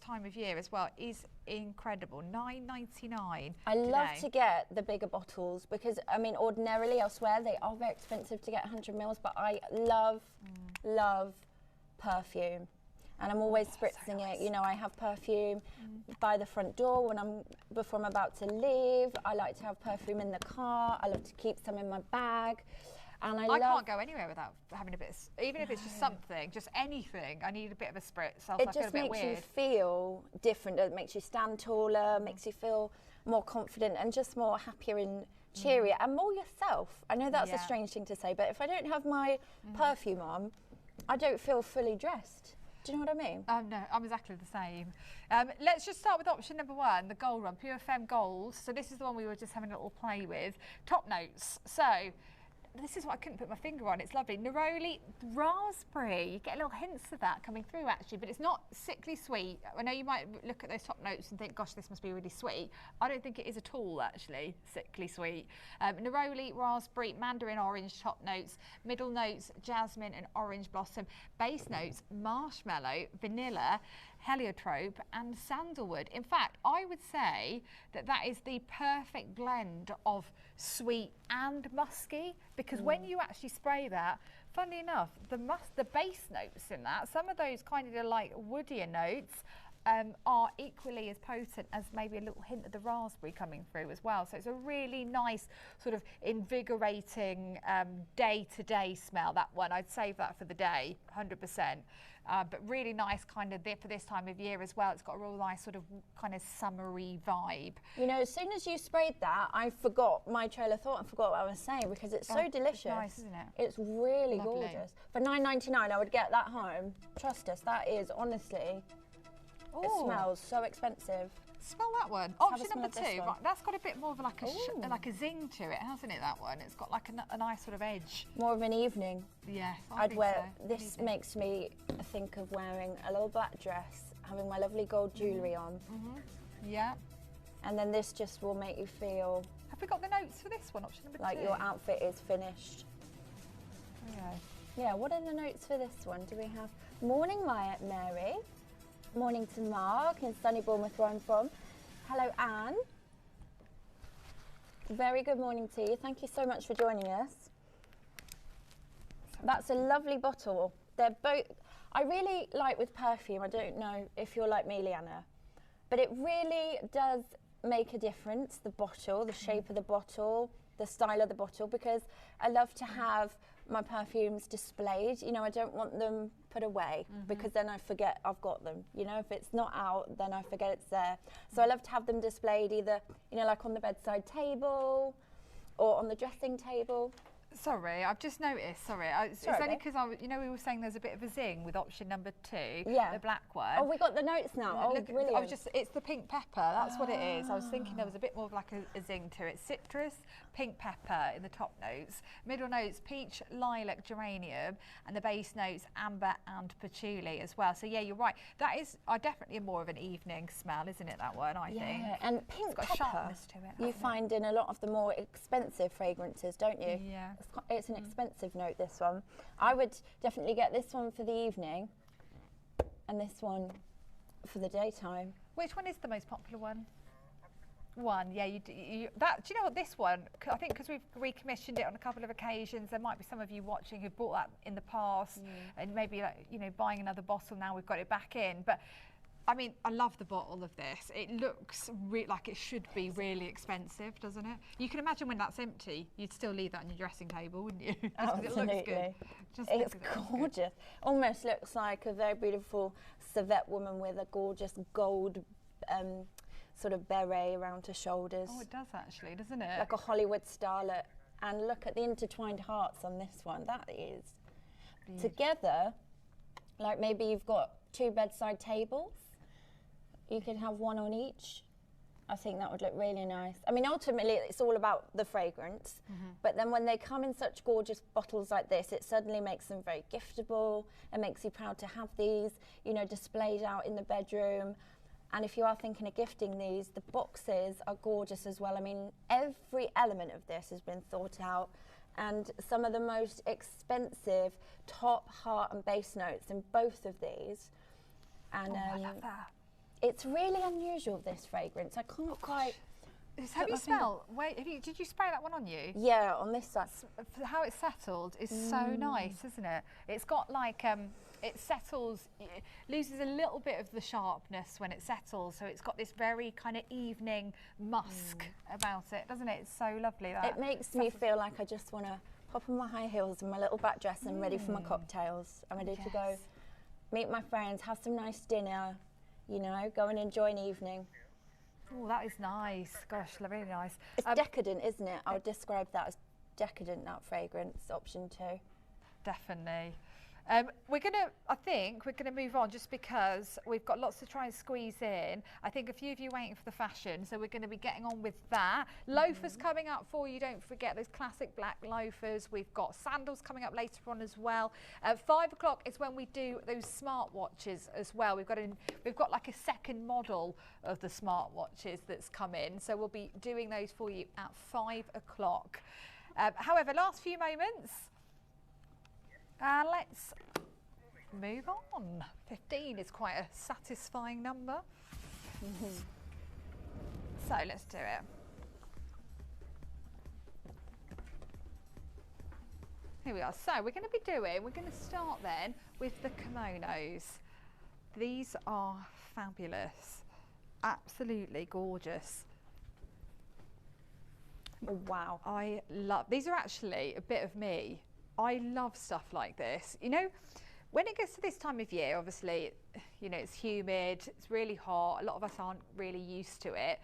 time of year as well is incredible. $9.99. I love to get the bigger bottles because, I mean, ordinarily elsewhere they are very expensive to get 100 mils, but I love Perfume. And I'm always spritzing it. You know, I have Perfume by the front door before I'm about to leave. I like to have Perfume in the car. I love to keep some in my bag. And I can't go anywhere without having a bit of, even if it's just something, just anything. I need a bit of a spritz, else it I feel a just bit makes weird. you feel different. It makes you stand taller, makes you feel more confident and just more happier and cheerier and more yourself. I know that's a strange thing to say, but if I don't have my perfume on, I don't feel fully dressed. Do you know what I mean? No, I'm exactly the same. Let's just start with option number one, the gold one, Pure Femme Gold. So this is the one we were just having a little play with. Top notes. So this is what I couldn't put my finger on. It's lovely. Neroli raspberry. You get little hints of that coming through actually, but it's not sickly sweet. I know you might look at those top notes and think, gosh, this must be really sweet. I don't think it is at all actually sickly sweet. Neroli raspberry, mandarin orange top notes, middle notes jasmine and orange blossom, base notes marshmallow, vanilla, heliotrope and sandalwood. In fact, I would say that that is the perfect blend of sweet and musky, because when you actually spray that, funnily enough, the base notes in that, some of those kind of like woodier notes are equally as potent as maybe a little hint of the raspberry coming through as well. So it's a really nice sort of invigorating day-to-day smell, that one. I'd save that for the day, 100%. But really nice kind of for this time of year as well. It's got a real nice sort of kind of summery vibe. You know, as soon as you sprayed that, I forgot my trail of thought and forgot what I was saying because it's so delicious. It's nice, isn't it? It's really gorgeous. For $9.99, I would get that home. Trust us, that is honestly, it smells so expensive. Smell that one. Let's Option number two. Right, that's got a bit more of like a zing to it, hasn't it? That one. It's got like a nice sort of edge. More of an evening. Yeah, I'd wear. So. This makes me think of wearing a little black dress, having my lovely gold jewellery on. Yeah. And then this just will make you feel. Have we got the notes for this one? Option number two. Like your outfit is finished. Okay. Yeah. What are the notes for this one? Do we have morning, Mary? Morning to Mark in sunny Bournemouth, where I'm from. Hello, Anne. Very good morning to you. Thank you so much for joining us. That's a lovely bottle. They're both. I really like with perfume. I don't know if you're like me, Leanna, but it really does make a difference. The bottle, the shape of the bottle, the style of the bottle, because I love to have my perfumes displayed. You know, I don't want them put away because then I forget I've got them. You know, if it's not out, then I forget it's there. So I love to have them displayed either, you know, like on the bedside table or on the dressing table. Sorry, I've just noticed. Sorry, it's only because you know, we were saying there's a bit of a zing with option number two, the black one. Oh, we got the notes now. Oh, brilliant! It's the pink pepper. That's what it is. I was thinking there was a bit more of like a zing to it. Citrus, pink pepper in the top notes. Middle notes, peach, lilac, geranium, and the base notes, amber and patchouli as well. So yeah, you're right. That is definitely more of an evening smell, isn't it? That one, I think. Yeah, and pink got pepper. Sharpness to it. You find in a lot of the more expensive fragrances, don't you? Yeah. It's an expensive note, this one. I would definitely get this one for the evening and this one for the daytime. Which one is the most popular one? Yeah, do you know what, this one, I think because we've recommissioned it on a couple of occasions, there might be some of you watching who've bought that in the past and maybe, like, you know, buying another bottle now we've got it back in. But I mean, I love the bottle of this. It looks like it should be really expensive, doesn't it? You can imagine when that's empty, you'd still leave that on your dressing table, wouldn't you? Absolutely. It looks good. It's gorgeous. Almost looks like a very beautiful Savette woman with a gorgeous gold sort of beret around her shoulders. Oh, it does actually, doesn't it? Like a Hollywood starlet. And look at the intertwined hearts on this one. That is beautiful. Together, like maybe you've got 2 bedside tables. You could have one on each. I think that would look really nice. I mean, ultimately, it's all about the fragrance. But then when they come in such gorgeous bottles like this, it suddenly makes them very giftable. It makes you proud to have these, you know, displayed out in the bedroom. And if you are thinking of gifting these, the boxes are gorgeous as well. I mean, every element of this has been thought out. And some of the most expensive top, heart and base notes in both of these. And I love that. It's really unusual, this fragrance. I can't quite. Have you smelled? Wait, did you spray that one on you? Yeah, on this side. How it's settled is so nice, isn't it? It's got like it settles, it loses a little bit of the sharpness when it settles, so it's got this very kind of evening musk about it, doesn't it? It's so lovely. That it makes me feel like I just want to pop on my high heels and my little back dress and ready for my cocktails. I'm ready to go meet my friends, have some nice dinner, you know, go and enjoy an evening. Oh, that is nice. Gosh, really nice. It's decadent, isn't it? I would describe that as decadent, that fragrance, option 2. Definitely. I think we're gonna move on just because we've got lots to try and squeeze in. I think a few of you waiting for the fashion, so we're gonna be getting on with that. Loafers coming up for you, don't forget those classic black loafers. We've got sandals coming up later on as well. At 5 o'clock is when we do those smartwatches as well. We've got like a second model of the smartwatches that's come in, so we'll be doing those for you at 5 o'clock. However, last few moments. Let's move on. 15 is quite a satisfying number. So let's do it. Here we are. So we're going to start then with the kimonos. These are fabulous. Absolutely gorgeous. Oh, wow. I love, these are actually a bit of me. I love stuff like this. You know, when it gets to this time of year, obviously, you know, it's humid, it's really hot. A lot of us aren't really used to it.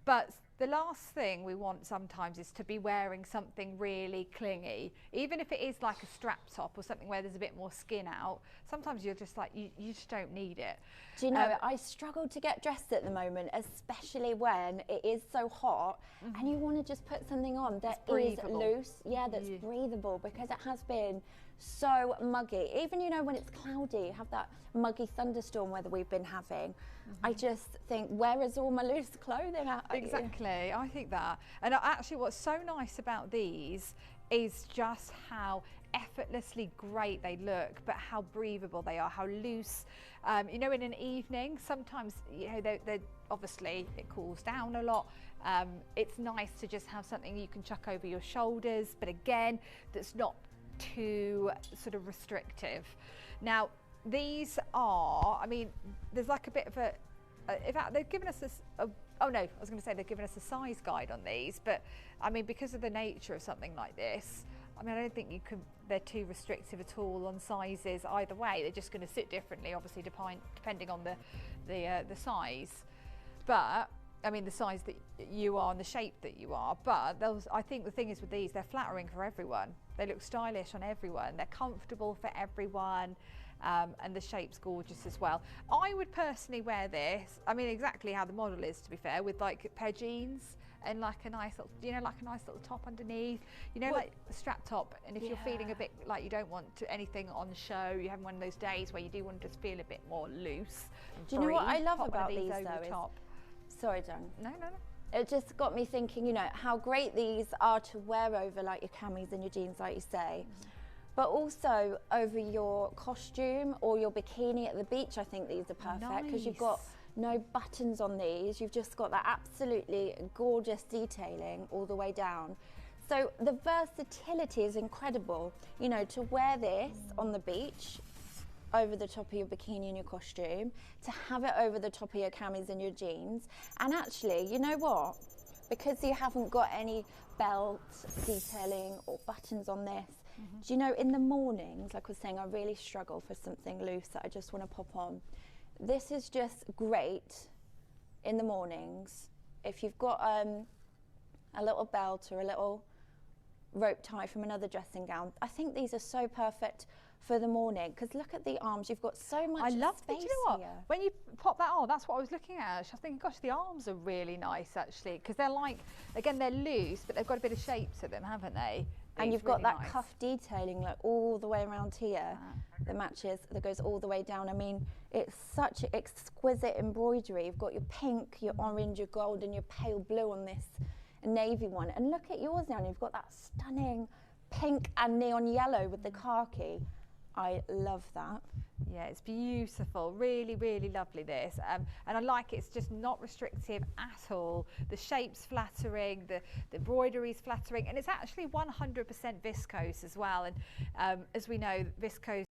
But the last thing we want sometimes is to be wearing something really clingy. Even if it is like a strap top or something where there's a bit more skin out, sometimes you're just like, you just don't need it. Do you know, I struggle to get dressed at the moment, especially when it is so hot and you want to just put something on that is loose, that's breathable, because it has been so muggy. Even, you know, when it's cloudy, you have that muggy thunderstorm weather we've been having. I just think, where is all my loose clothing at? Exactly, I think that. And actually what's so nice about these is just how effortlessly great they look, but how breathable they are, how loose. You know, in an evening, sometimes, you know, they're obviously it cools down a lot. It's nice to just have something you can chuck over your shoulders, but again, that's not too sort of restrictive. Now, these are, I mean, there's like a bit of a, in fact, they've given us this, oh no, I was going to say they've given us a size guide on these, but I mean, because of the nature of something like this, I mean, I don't think they're too restrictive at all on sizes either way. They're just going to sit differently, obviously, depending on the size. But, I mean, the size that you are and the shape that you are. But I think the thing is with these, they're flattering for everyone. They look stylish on everyone. They're comfortable for everyone. And the shape's gorgeous as well. I would personally wear this, I mean, exactly how the model is, to be fair, with like pair jeans and like a nice little, you know, like a nice little top underneath, you know, like a strap top. And if you're feeling a bit like you don't want anything on show, you have one of those days where you do want to just feel a bit more loose. Do you know what I love about these though? Sorry, Jan. No. It just got me thinking, you know, how great these are to wear over like your camis and your jeans, like you say. But also over your costume or your bikini at the beach. I think these are perfect because you've got no buttons on these. You've just got that absolutely gorgeous detailing all the way down. So the versatility is incredible. You know, to wear this on the beach over the top of your bikini and your costume, to have it over the top of your camis and your jeans. And actually, you know what? Because you haven't got any belt detailing or buttons on this, do you know, in the mornings, like I was saying, I really struggle for something loose that I just want to pop on. This is just great in the mornings. If you've got a little belt or a little rope tie from another dressing gown, I think these are so perfect for the morning, because look at the arms, you've got so much space. I love it. Do you know what? Here. When you pop that on, that's what I was looking at. I was thinking, gosh, the arms are really nice actually, because they're like, again, they're loose, but they've got a bit of shape to them, haven't they? And you've got that cuff detailing like all the way around here, that matches, that goes all the way down. I mean, it's such exquisite embroidery. You've got your pink, your orange, your gold, and your pale blue on this navy one. And look at yours now, and you've got that stunning pink and neon yellow with the khaki. I love that. Yeah, it's beautiful, really, really lovely this, and I like it. It's just not restrictive at all. The shape's flattering, the embroidery's flattering, and it's actually 100% viscose as well. And as we know, viscose